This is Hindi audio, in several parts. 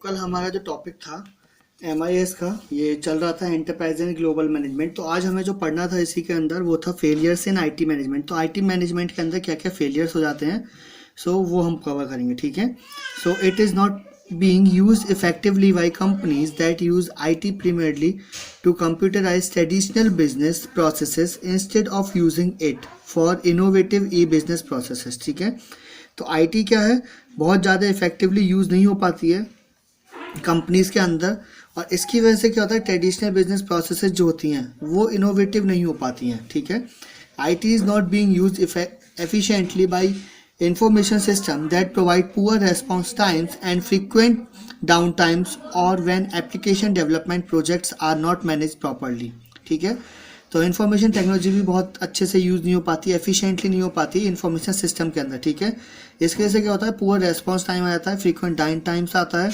कल हमारा जो टॉपिक था MIS का, ये चल रहा था एंटरप्राइज एंड ग्लोबल मैनेजमेंट। तो आज हमें जो पढ़ना था इसी के अंदर वो था फेलियर्स इन IT मैनेजमेंट। तो IT मैनेजमेंट के अंदर क्या क्या फेलियर्स हो जाते हैं, वो हम कवर करेंगे। ठीक है। So it is not being used effectively by companies that use IT primarily to computerize traditional business processes instead of using it for innovative e-business processes। ठीक है। तो IT क्या है, बहुत ज़्यादा इफेक्टिवली यूज़ नहीं हो पाती है कंपनीज के अंदर, और इसकी वजह से क्या होता है, ट्रेडिशनल बिजनेस प्रोसेसेस जो होती हैं वो इनोवेटिव नहीं हो पाती हैं। ठीक है। IT is not being used efficiently by information system that provide poor response times and frequent downtimes, or when application development projects are not managed properly। ठीक है। तो इन्फॉर्मेशन टेक्नोलॉजी भी बहुत अच्छे से यूज़ नहीं हो पाती, एफिशिएंटली नहीं हो पाती इन्फॉर्मेशन सिस्टम के अंदर। ठीक है। इसकी वजह से क्या होता है, पुअर रेस्पॉन्स टाइम आ जाता है, फ्रीक्वेंट डाउन टाइम्स आता है,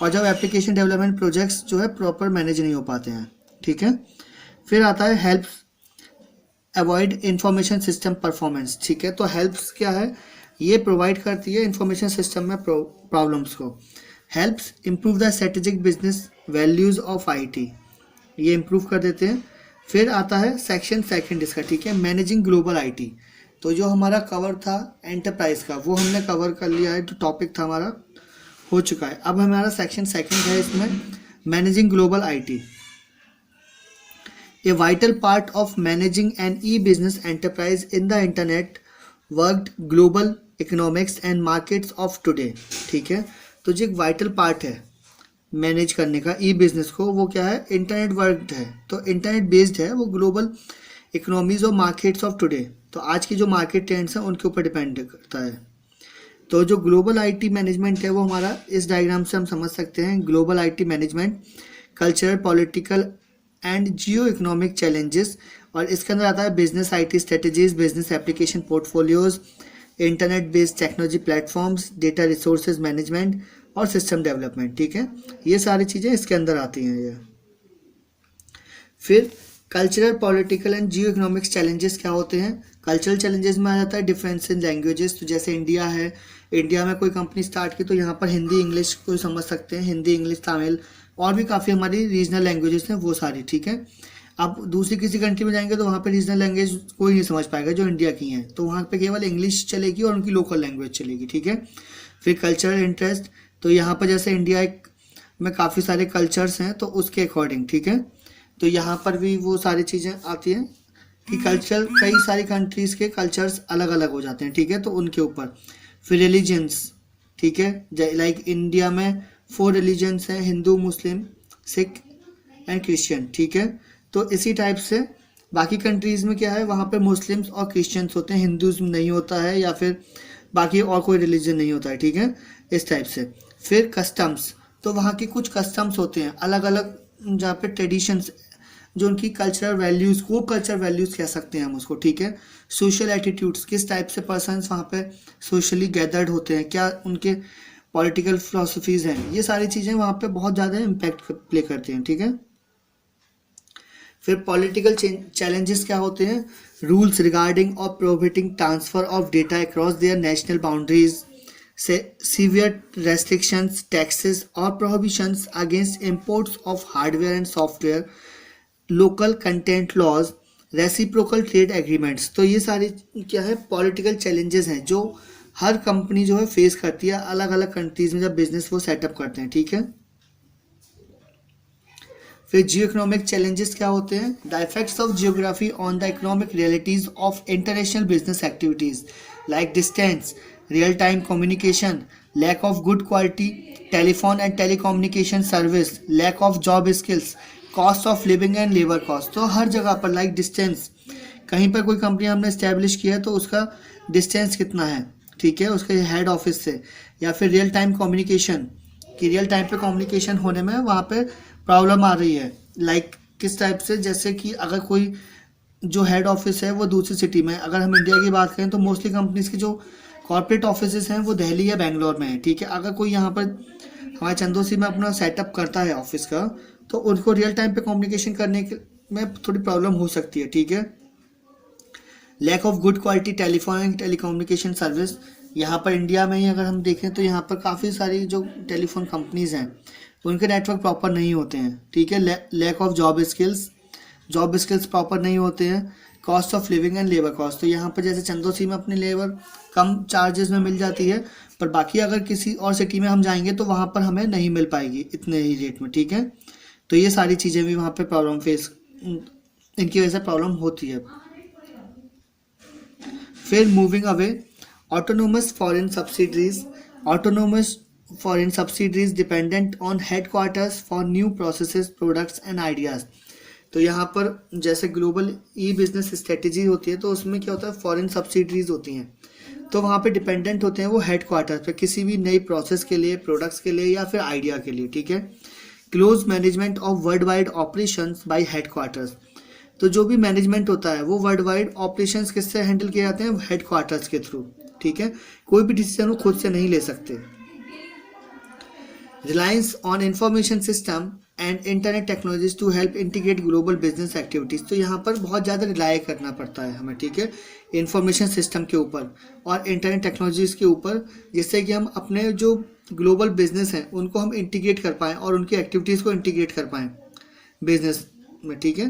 और जब एप्लीकेशन डेवलपमेंट प्रोजेक्ट्स जो है प्रॉपर मैनेज नहीं हो पाते हैं। ठीक है। फिर आता है help avoid information system performance. ठीक है। तो हेल्प्स क्या है, ये प्रोवाइड करती है इंफॉर्मेशन सिस्टम में प्रॉब्लम्स को। Helps improve the strategic business values of IT, ये इम्प्रूव कर देते हैं। फिर आता है सेक्शन सेकंड इसका। ठीक है। Managing global IT। तो जो हमारा कवर था एंटरप्राइज का वो हमने कवर कर लिया है, जो टॉपिक था हमारा हो चुका है। अब हमारा सेक्शन सेकंड है इसमें managing global IT। A vital part of managing an e-business enterprise in the internet worked global economics and markets of today। ठीक है। तो जो एक वाइटल पार्ट है मैनेज करने का ई बिजनेस को, वो क्या है, इंटरनेट वर्कड है। तो इंटरनेट बेस्ड है, वो ग्लोबल इकोनॉमीज और मार्केट्स ऑफ टुडे। तो आज की जो मार्केट ट्रेंड्स हैं उनके ऊपर डिपेंड करता है। तो जो ग्लोबल IT मैनेजमेंट है वो हमारा इस डायग्राम से हम समझ सकते हैं। Global IT management cultural, political and Jio economic challenges, और इसके अंदर आता है business IT strategies, business application portfolios, internet based technology platforms, data resources management और सिस्टम डेवलपमेंट। ठीक है। ये सारी चीज़ें इसके अंदर आती हैं। ये फिर cultural, political and Jio economics challenges क्या होते हैं। कल्चरल चैलेंजेस में आ जाता है डिफरेंस इन लैंग्वेजेस। तो जैसे इंडिया है, इंडिया में कोई कंपनी स्टार्ट की तो यहाँ पर हिंदी इंग्लिश कोई समझ सकते हैं, हिंदी इंग्लिश तमिल और भी काफ़ी हमारी रीजनल लैंग्वेजेस हैं वो सारी। ठीक है। अब दूसरी किसी कंट्री में जाएंगे तो वहाँ पे रीजनल लैंग्वेज कोई नहीं समझ पाएगा जो इंडिया की हैं, तो वहाँ पे केवल इंग्लिश चलेगी और उनकी लोकल लैंग्वेज चलेगी। ठीक है। फिर कल्चरल इंटरेस्ट, तो यहाँ पर जैसे इंडिया में काफ़ी सारे कल्चर्स हैं तो उसके अकॉर्डिंग। ठीक है। तो यहाँ पर भी वो सारी चीज़ें आती हैं कि कल्चर, कई सारी कंट्रीज़ के कल्चर्स अलग अलग हो जाते हैं। ठीक है। तो उनके ऊपर फिर रिलीजन्स। ठीक है। लाइक इंडिया में 4 रिलीजन्स हैं, हिंदू, मुस्लिम, सिख एंड क्रिश्चियन। ठीक है। तो इसी टाइप से बाकी कंट्रीज़ में क्या है, वहाँ पे मुस्लिम्स और क्रिश्चियंस होते हैं, हिंदूज़ नहीं होता है, या फिर बाकी और कोई रिलीजन नहीं होता है। ठीक है। इस टाइप से। फिर कस्टम्स, तो वहाँ के कुछ कस्टम्स होते हैं अलग अलग, जहाँ पे ट्रेडिशंस, जो उनकी कल्चरल वैल्यूज़, वो कल्चरल वैल्यूज़ कह सकते हैं हम उसको। ठीक है। सोशल एटीट्यूड्स, किस टाइप से पर्सन्स वहाँ पे सोशली गैदर्ड होते हैं, क्या उनके पॉलिटिकल फिलोसफीज़ हैं, ये सारी चीज़ें वहाँ पे बहुत ज़्यादा इम्पैक्ट प्ले करती हैं। ठीक है। फिर पॉलिटिकल चैलेंजेस क्या होते हैं, रूल्स रिगार्डिंग और prohibiting transfer of data across their national boundaries, severe restrictions, taxes और prohibitions against imports of hardware and software, local content laws, reciprocal trade agreements. तो ये सारी क्या है, पॉलिटिकल चैलेंजेस हैं जो हर कंपनी जो है फेस करती है अलग अलग कंट्रीज में जब बिजनेस वो सेटअप करते हैं। ठीक है। फिर जियो इकोनॉमिक चैलेंजेस क्या होते हैं, the effects of geography on the economic realities of international business activities like distance, real time communication, lack of good quality telephone and telecommunication service, lack of job skills, cost of living and labour cost. तो हर जगह पर लाइक डिस्टेंस, कहीं पर कोई कंपनी हमने इस्टेब्लिश किया है तो उसका डिस्टेंस कितना है। ठीक है। उसके हेड ऑफिस से, या फिर रियल टाइम कम्युनिकेशन, कि रियल टाइम पे कम्युनिकेशन होने में वहाँ पे प्रॉब्लम आ रही है। लाइक किस टाइप से, जैसे कि अगर कोई जो हेड ऑफिस है वो दूसरी सिटी में, अगर हम इंडिया की बात करें तो मोस्टली कंपनीज की जो कॉर्पोरेट ऑफिसेस हैं वो दिल्ली या बेंगलोर में है। ठीक है। अगर कोई यहाँ पर हमारे चंदोसी में अपना सेटअप करता है ऑफिस का, तो उनको रियल टाइम पे कम्युनिकेशन करने में थोड़ी प्रॉब्लम हो सकती है। ठीक है। Lack of good quality telephone and telecommunication service, यहाँ पर इंडिया में ही अगर हम देखें तो यहाँ पर काफ़ी सारी जो टेलीफोन कंपनीज़ हैं उनके नेटवर्क प्रॉपर नहीं होते हैं, ठीक है। Lack of job skills proper नहीं होते हैं। Cost of living and labour cost, तो यहाँ पर जैसे चंदौसी में अपनी लेबर कम चार्जेस में मिल जाती है, पर बाकी अगर किसी और सिटी में हम जाएंगे तो वहाँ पर हमें नहीं मिल पाएगी इतने ही रेट में, ठीक है। तो ये सारी चीज़ें भी वहाँ पे प्रॉब्लम फेस, इनकी वजह से प्रॉब्लम होती है। फिर moving away, autonomous foreign subsidiaries dependent on headquarters for new processes, products and ideas. तो यहाँ पर जैसे ग्लोबल ई बिजनेस स्ट्रेटेजी होती है तो उसमें क्या होता है, फॉरेन सब्सिडरीज होती हैं, तो वहाँ पे डिपेंडेंट होते हैं वो हेडक्वार्टर पे किसी भी नई प्रोसेस के लिए, प्रोडक्ट्स के लिए या फिर आइडिया के लिए, ठीक है। Close management of world wide operations by headquarters, तो जो भी मैनेजमेंट होता है वो वर्ल्ड वाइड ऑपरेशंस किससे हैंडल किए जाते हैं, हेडक्वार्टर्स के थ्रू, ठीक है। कोई भी डिसीजन वो खुद से नहीं ले सकते। Reliance on information system and internet technologies to help integrate global business activities, तो यहाँ पर बहुत ज़्यादा रिलाय करना पड़ता है हमें, ठीक है, इंफॉर्मेशन सिस्टम के ऊपर और इंटरनेट टेक्नोलॉजीज़ के ऊपर, जिससे कि हम अपने जो ग्लोबल बिजनेस हैं उनको हम इंटीग्रेट कर पाएँ और उनकी एक्टिविटीज़ को इंटीग्रेट कर पाएँ बिजनेस में, ठीक है।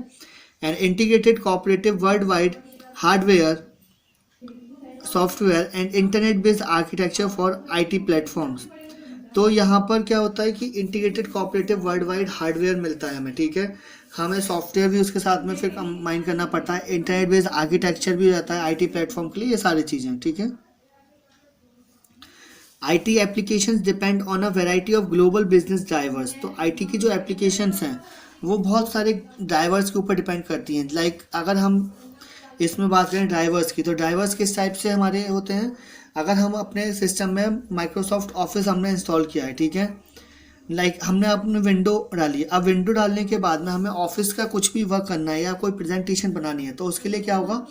And integrated cooperative world wide hardware, software and internet based architecture for IT platforms, तो यहाँ पर क्या होता है कि integrated cooperative world wide hardware मिलता है हमें, ठीक है। हमें सॉफ्टवेयर भी उसके साथ में फिर कंबाइन करना पड़ता है, इंटरनेट बेस्ड आर्किटेक्चर भी रहता है IT प्लेटफॉर्म के लिए, ये सारी चीज़ें, ठीक है। IT applications depend on a variety of global business drivers, तो IT की जो एप्लीकेशंस हैं वो बहुत सारे ड्राइवर्स के ऊपर डिपेंड करती हैं। लाइक अगर हम इसमें बात करें ड्राइवर्स की, तो ड्राइवर्स किस टाइप से हमारे होते हैं, अगर हम अपने सिस्टम में माइक्रोसॉफ्ट ऑफिस हमने इंस्टॉल किया है, ठीक है, लाइक हमने अपने विंडो डाली है, अब विंडो डालने के बाद में हमें ऑफिस का कुछ भी वर्क करना है या कोई प्रेजेंटेशन बनानी है, तो उसके लिए क्या होगा,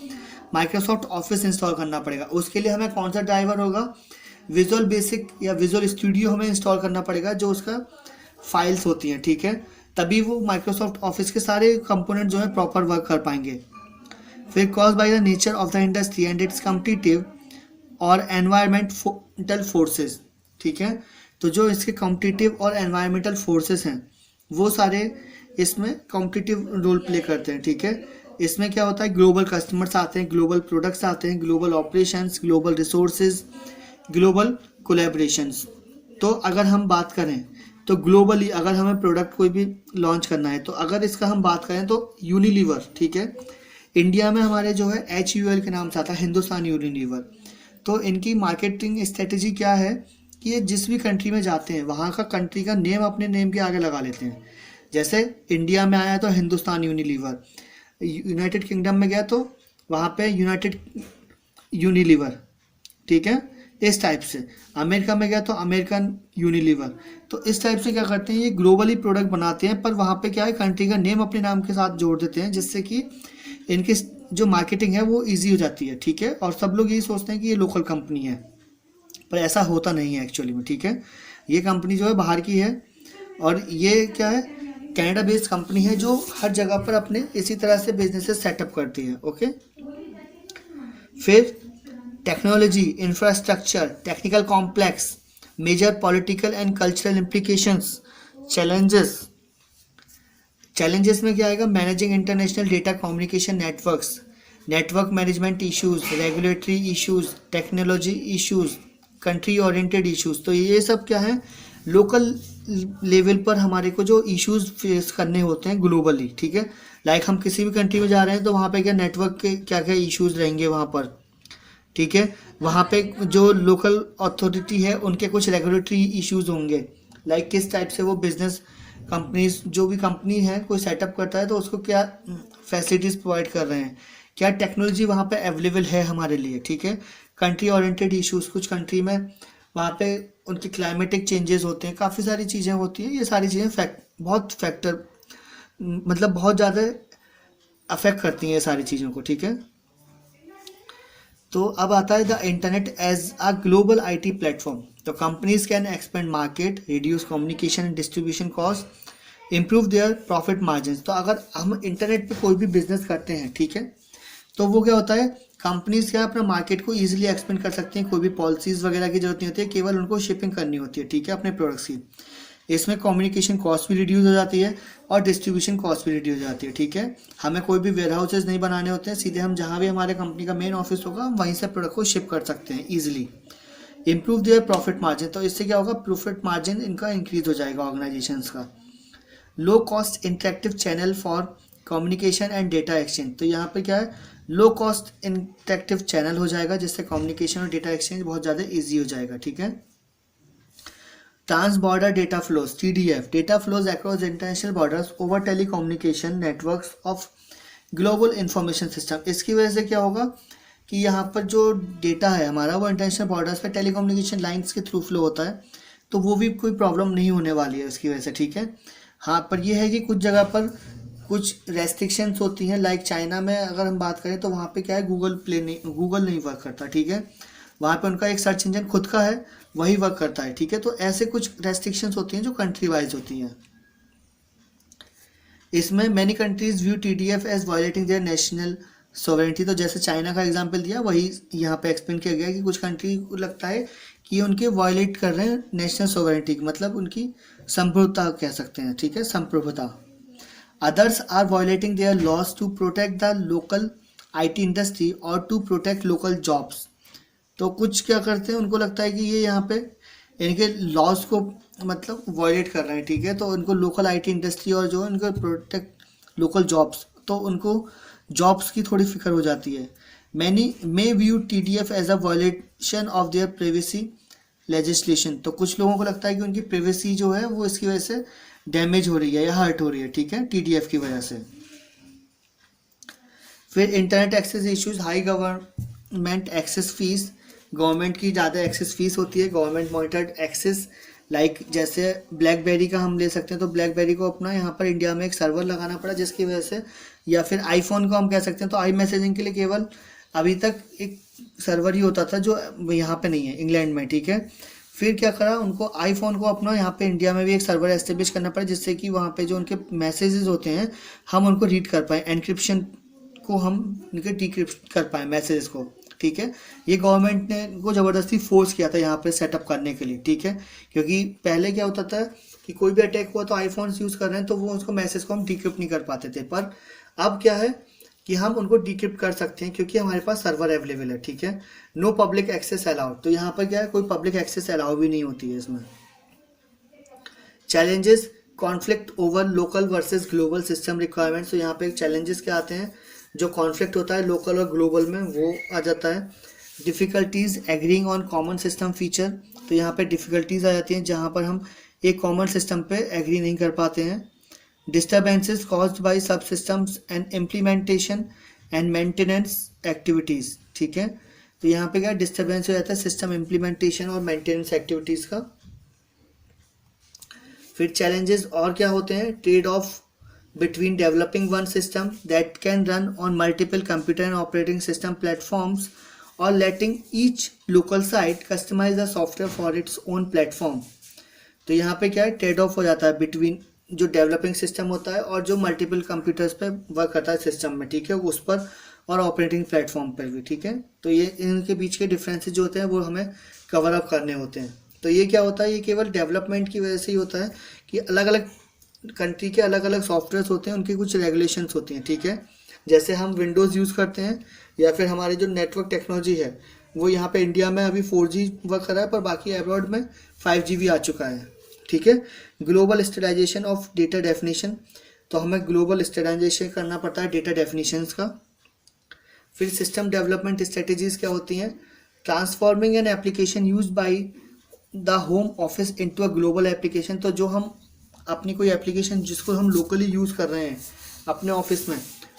माइक्रोसॉफ्ट ऑफिस इंस्टॉल करना पड़ेगा। उसके लिए हमें कौन सा ड्राइवर होगा, विजुअल बेसिक या विजुअल स्टूडियो हमें इंस्टॉल करना पड़ेगा, जो उसका फाइल्स होती हैं, ठीक है, तभी वो माइक्रोसॉफ्ट ऑफिस के सारे कंपोनेंट जो है प्रॉपर वर्क कर पाएंगे। फिर cause by the nature of the industry and it's competitive और एनवायरमेंटल फोर्सेस, ठीक है, तो जो इसके कॉम्पिटिटिव और एनवायरमेंटल फोर्सेस हैं वो सारे इसमें कॉम्पिटिटिव रोल प्ले करते हैं, ठीक है। इसमें क्या होता है, ग्लोबल कस्टमर्स आते हैं, ग्लोबल प्रोडक्ट्स आते हैं, global operations, global resources, global collaborations. तो अगर हम बात करें तो ग्लोबली अगर हमें प्रोडक्ट कोई भी लॉन्च करना है, तो अगर इसका हम बात करें तो यूनिलीवर, ठीक है, इंडिया में हमारे जो है HUL के नाम से आता है, हिंदुस्तान यूनिलीवर। तो इनकी मार्केटिंग स्ट्रेटेजी क्या है कि ये जिस भी कंट्री में जाते हैं वहाँ का कंट्री का नेम अपने नेम के आगे लगा लेते हैं। जैसे इंडिया में आया तो हिंदुस्तान यूनिलीवर, यूनाइटेड किंगडम में गया तो वहाँ पे यूनाइटेड यूनिलीवर, ठीक है, इस टाइप से। अमेरिका में गया तो अमेरिकन यूनिलीवर। तो इस टाइप से क्या करते हैं, ये ग्लोबली प्रोडक्ट बनाते हैं, पर वहाँ पे क्या है, कंट्री का नेम अपने नाम के साथ जोड़ देते हैं, जिससे कि इनकी जो मार्केटिंग है वो इजी हो जाती है, ठीक है। और सब लोग यही सोचते हैं कि ये लोकल कंपनी है, पर ऐसा होता नहीं है एक्चुअली में, ठीक है। ये कंपनी जो है बाहर की है और ये क्या है, कनाडा बेस्ड कंपनी है जो हर जगह पर अपने इसी तरह से बिजनेसेस सेटअप करती है, ओके। फिर technology, infrastructure, technical complex, major political and cultural implications, challenges में क्या आएगा, managing international data communication networks, network management issues, regulatory issues, technology issues, country oriented issues. तो ये सब क्या है, लोकल लेवल पर हमारे को जो इश्यूज फेस करने होते हैं ग्लोबली, ठीक है। लाइक हम किसी भी कंट्री में जा रहे हैं तो वहाँ पे क्या नेटवर्क के क्या क्या इश्यूज रहेंगे वहाँ पर, ठीक है। वहाँ पे जो लोकल अथॉरिटी है उनके कुछ रेगुलेटरी इश्यूज होंगे, लाइक किस टाइप से वो बिजनेस कंपनीज, जो भी कंपनी है कोई सेटअप करता है तो उसको क्या फैसिलिटीज़ प्रोवाइड कर रहे हैं, क्या टेक्नोलॉजी वहाँ पे अवेलेबल है हमारे लिए, ठीक है। कंट्री ओरिएंटेड इश्यूज, कुछ कंट्री में वहाँ पे उनके क्लाइमेटिक चेंजेस होते हैं, काफ़ी सारी चीज़ें होती हैं, ये सारी चीज़ें बहुत फैक्टर मतलब बहुत ज़्यादा अफेक्ट करती हैं ये सारी चीज़ों को, ठीक है। तो अब आता है the internet as a global IT platform. तो companies can expand market, reduce communication and distribution cost, improve their profit margin. तो अगर हम इंटरनेट पे कोई भी बिजनेस करते हैं, ठीक है, तो वो क्या होता है, कंपनीज क्या अपना मार्केट को ईजिली एक्सपेंड कर सकती हैं, कोई भी पॉलिसीज वगैरह की जरूरत नहीं होती है, केवल उनको शिपिंग करनी होती है, ठीक है, अपने प्रोडक्ट्स की। इसमें कम्युनिकेशन कॉस्ट भी रिड्यूस हो जाती है और डिस्ट्रीब्यूशन कॉस्ट भी रिड्यूस हो जाती है, ठीक है। हमें कोई भी वेयर हाउसेज नहीं बनाने होते हैं, सीधे हम जहाँ भी हमारे कंपनी का मेन ऑफिस होगा हम वहीं से प्रोडक्ट को शिप कर सकते हैं easily. Improve their profit margin, तो इससे क्या होगा, प्रॉफिट मार्जिन इनका इंक्रीज हो जाएगा ऑर्गेनाइजेशंस का। Low cost interactive channel for communication and data exchange, तो यहाँ पे क्या है, लो कॉस्ट इंटरेक्टिव चैनल हो जाएगा जिससे कम्युनिकेशन और डेटा एक्सचेंज बहुत ज़्यादा ईजी हो जाएगा, ठीक है। Trans border data flows TDF, data flows across international borders over telecommunication networks of global information system, इसकी वजह से क्या होगा कि यहाँ पर जो डेटा है हमारा वो इंटरनेशनल बॉर्डर्स पे टेलीकम्युनिकेशन लाइंस के थ्रू फ्लो होता है, तो वो भी कोई प्रॉब्लम नहीं होने वाली है उसकी वजह से, ठीक है। हाँ, पर ये है कि कुछ जगह पर कुछ रेस्ट्रिक्शंस होती हैं, लाइक चाइना में अगर हम बात करें तो वहाँ पे क्या है, गूगल नहीं वर्क करता, ठीक है। वहाँ पे उनका एक सर्च इंजन खुद का है, वही वर्क करता है, ठीक है। तो ऐसे कुछ रेस्ट्रिक्शंस होती हैं जो कंट्री वाइज होती हैं। इसमें many countries view TDF as violating their national sovereignty, तो जैसे चाइना का एग्जांपल दिया वही यहाँ पे एक्सप्लेन किया गया कि कुछ कंट्री को लगता है कि उनके वायलेट कर रहे हैं नेशनल सोवरेनिटी, मतलब उनकी संप्रभुता कह सकते हैं, ठीक है, संप्रभुता। Others are violating their laws to protect the local IT industry और टू प्रोटेक्ट लोकल जॉब्स, तो कुछ क्या करते हैं, उनको लगता है कि ये यहाँ पे इनके लॉज को मतलब वायलेट कर रहे हैं, ठीक है। तो उनको लोकल IT इंडस्ट्री और जो उनको प्रोटेक्ट लोकल जॉब्स, तो उनको जॉब्स की थोड़ी फिक्र हो जाती है। Many may view TDF as a violation of their privacy legislation, तो कुछ लोगों को लगता है कि उनकी प्राइवेसी जो है वो इसकी वजह से डैमेज हो रही है या हर्ट हो रही है, ठीक है, TDF की वजह से। फिर internet access issues, high government access fees, government की ज़्यादा एक्सेस फीस होती है, गवर्नमेंट मॉनिटर्ड एक्सेस, लाइक जैसे ब्लैकबेरी का हम ले सकते हैं, तो ब्लैकबेरी को अपना यहाँ पर इंडिया में एक सर्वर लगाना पड़ा जिसकी वजह से, या फिर आईफोन को हम कह सकते हैं, तो आई मैसेजिंग के लिए केवल अभी तक एक सर्वर ही होता था जो यहाँ पे नहीं है, इंग्लैंड में, ठीक है। फिर क्या करा, उनको आईफोन को अपना यहाँ पे इंडिया में भी एक सर्वर एस्टेब्लिश करना पड़ा जिससे कि वहाँ पे जो उनके मैसेजेस होते हैं हम उनको रीड कर पाएँ, एनक्रिप्शन को हम उनके डिक्रिप्ट कर पाएँ मैसेजेस को, ठीक है। ये गवर्नमेंट ने को ज़बरदस्ती फोर्स किया था यहाँ पे सेटअप करने के लिए, ठीक है, क्योंकि पहले क्या होता था कि कोई भी अटैक हुआ तो आईफोन्स यूज़ कर रहे हैं तो वो उसको मैसेज को हम डिक्रिप्ट नहीं कर पाते थे, पर अब क्या है कि हम उनको डिक्रिप्ट कर सकते हैं क्योंकि हमारे पास सर्वर अवेलेबल है, ठीक है। नो पब्लिक एक्सेस अलाउड, तो यहाँ पर क्या है, कोई पब्लिक एक्सेस अलाउ भी नहीं होती है इसमें। Challenges, conflict over local versus global system requirements, तो यहाँ पे चैलेंजेस क्या आते हैं, जो कॉन्फ्लिक्ट होता है लोकल और ग्लोबल में वो आ जाता है। Difficulties agreeing on common system feature, तो यहाँ पे डिफ़िकल्टीज आ जाती हैं जहाँ पर हम एक कॉमन सिस्टम पे एग्री नहीं कर पाते हैं। डिस्टर्बेंसेस कॉज्ड बाय सब systems and implementation and maintenance activities, ठीक है। तो यहाँ पे क्या डिस्टर्बेंस हो जाता है सिस्टम इम्प्लीमेंटेशन और मेंटेनेंस एक्टिविटीज़ का। फिर चैलेंजेस और क्या होते हैं, trade off between developing one system that can run on multiple computer and operating system platforms or letting each local site customize the software for its own platform। तो यहाँ पे क्या है, ट्रेड ऑफ हो जाता है बिटवीन जो डेवलपिंग सिस्टम होता है और जो मल्टीपल कंप्यूटर्स पे वर्क करता है सिस्टम में, ठीक है, उस पर और ऑपरेटिंग प्लेटफॉर्म पर भी, ठीक है। तो ये इनके बीच के डिफरेंसेस जो होते हैं वो हमें कवर अप करने होते हैं। तो ये क्या होता है, ये केवल डेवलपमेंट की वजह से ही होता है कि अलग अलग कंट्री के अलग अलग सॉफ्टवेयर्स होते हैं, उनकी कुछ रेगुलेशंस होती हैं, ठीक है। जैसे हम विंडोज़ यूज़ करते हैं या फिर हमारी जो नेटवर्क टेक्नोलॉजी है वो यहाँ पे इंडिया में अभी 4G वर्क कर रहा है, पर बाकी अब्रॉड में 5G भी आ चुका है, ठीक है। Global standardization of data definition, तो हमें ग्लोबल स्टैंडर्डाइजेशन करना पड़ता है डेटा डेफिनेशंस का। फिर सिस्टम डेवलपमेंट स्ट्रेटजीज़ क्या होती हैं, transforming an application use by the home office into a global application, तो जो हम अपनी कोई एप्लीकेशन जिसको हम लोकली यूज़ कर रहे हैं अपने ऑफिस में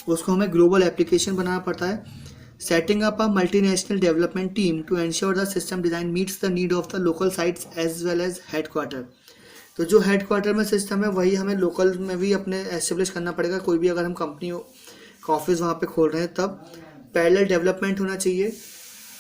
उसको हमें ग्लोबल एप्लीकेशन बनाना पड़ता है। Setting up a multinational development team to ensure the system design meets the need of the local sites as well as headquarter, तो जो हेडक्वार्टर में सिस्टम है वही हमें लोकल में भी अपने एस्टेब्लिश करना पड़ेगा। कोई भी अगर हम कंपनी का ऑफिस वहाँ पे खोल रहे हैं तब पैरेलल डेवलपमेंट होना चाहिए,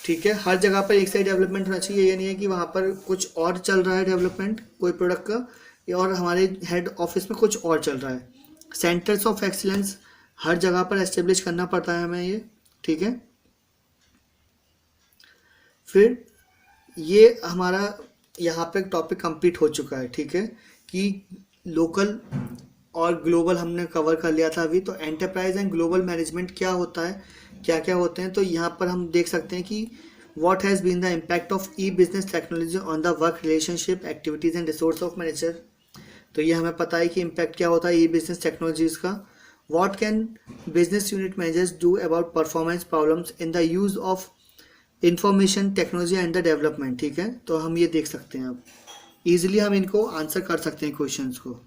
ठीक है। हर जगह पर एक साइड डेवलपमेंट होना चाहिए, ये नहीं है कि वहाँ पर कुछ और चल रहा है डेवलपमेंट कोई प्रोडक्ट का और हमारे हेड ऑफिस में कुछ और चल रहा है। सेंटर्स ऑफ एक्सीलेंस हर जगह पर एस्टेब्लिश करना पड़ता है हमें ये, ठीक है। फिर ये हमारा यहाँ पे टॉपिक कंप्लीट हो चुका है, ठीक है, कि लोकल और ग्लोबल हमने कवर कर लिया था अभी। तो एंटरप्राइज एंड ग्लोबल मैनेजमेंट क्या होता है, क्या क्या होते हैं, तो यहाँ पर हम देख सकते हैं कि what has been the impact of e business technology on the work relationship activities and resource of manager. तो ये हमें पता है कि इम्पैक्ट क्या होता है ई बिजनेस टेक्नोलॉजीज़ का। What can business unit managers do about performance problems in the use of information technology and the development, ठीक है। तो हम ये देख सकते हैं, अब ईजिली हम इनको आंसर कर सकते हैं क्वेश्चंस को।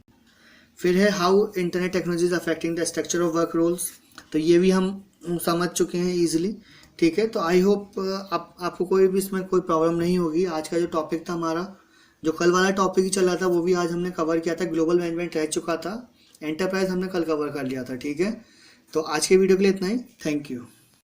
फिर है how internet technology is affecting the structure of work roles. तो ये भी हम समझ चुके हैं ईजिली, ठीक है। तो आई होप आपको कोई भी इसमें कोई प्रॉब्लम नहीं होगी। आज का जो टॉपिक था हमारा, जो कल वाला टॉपिक ही चल रहा था वो भी आज हमने कवर किया था, ग्लोबल मैनेजमेंट रह चुका था, एंटरप्राइज हमने कल कवर कर लिया था, ठीक है। तो आज के वीडियो के लिए इतना ही, थैंक यू।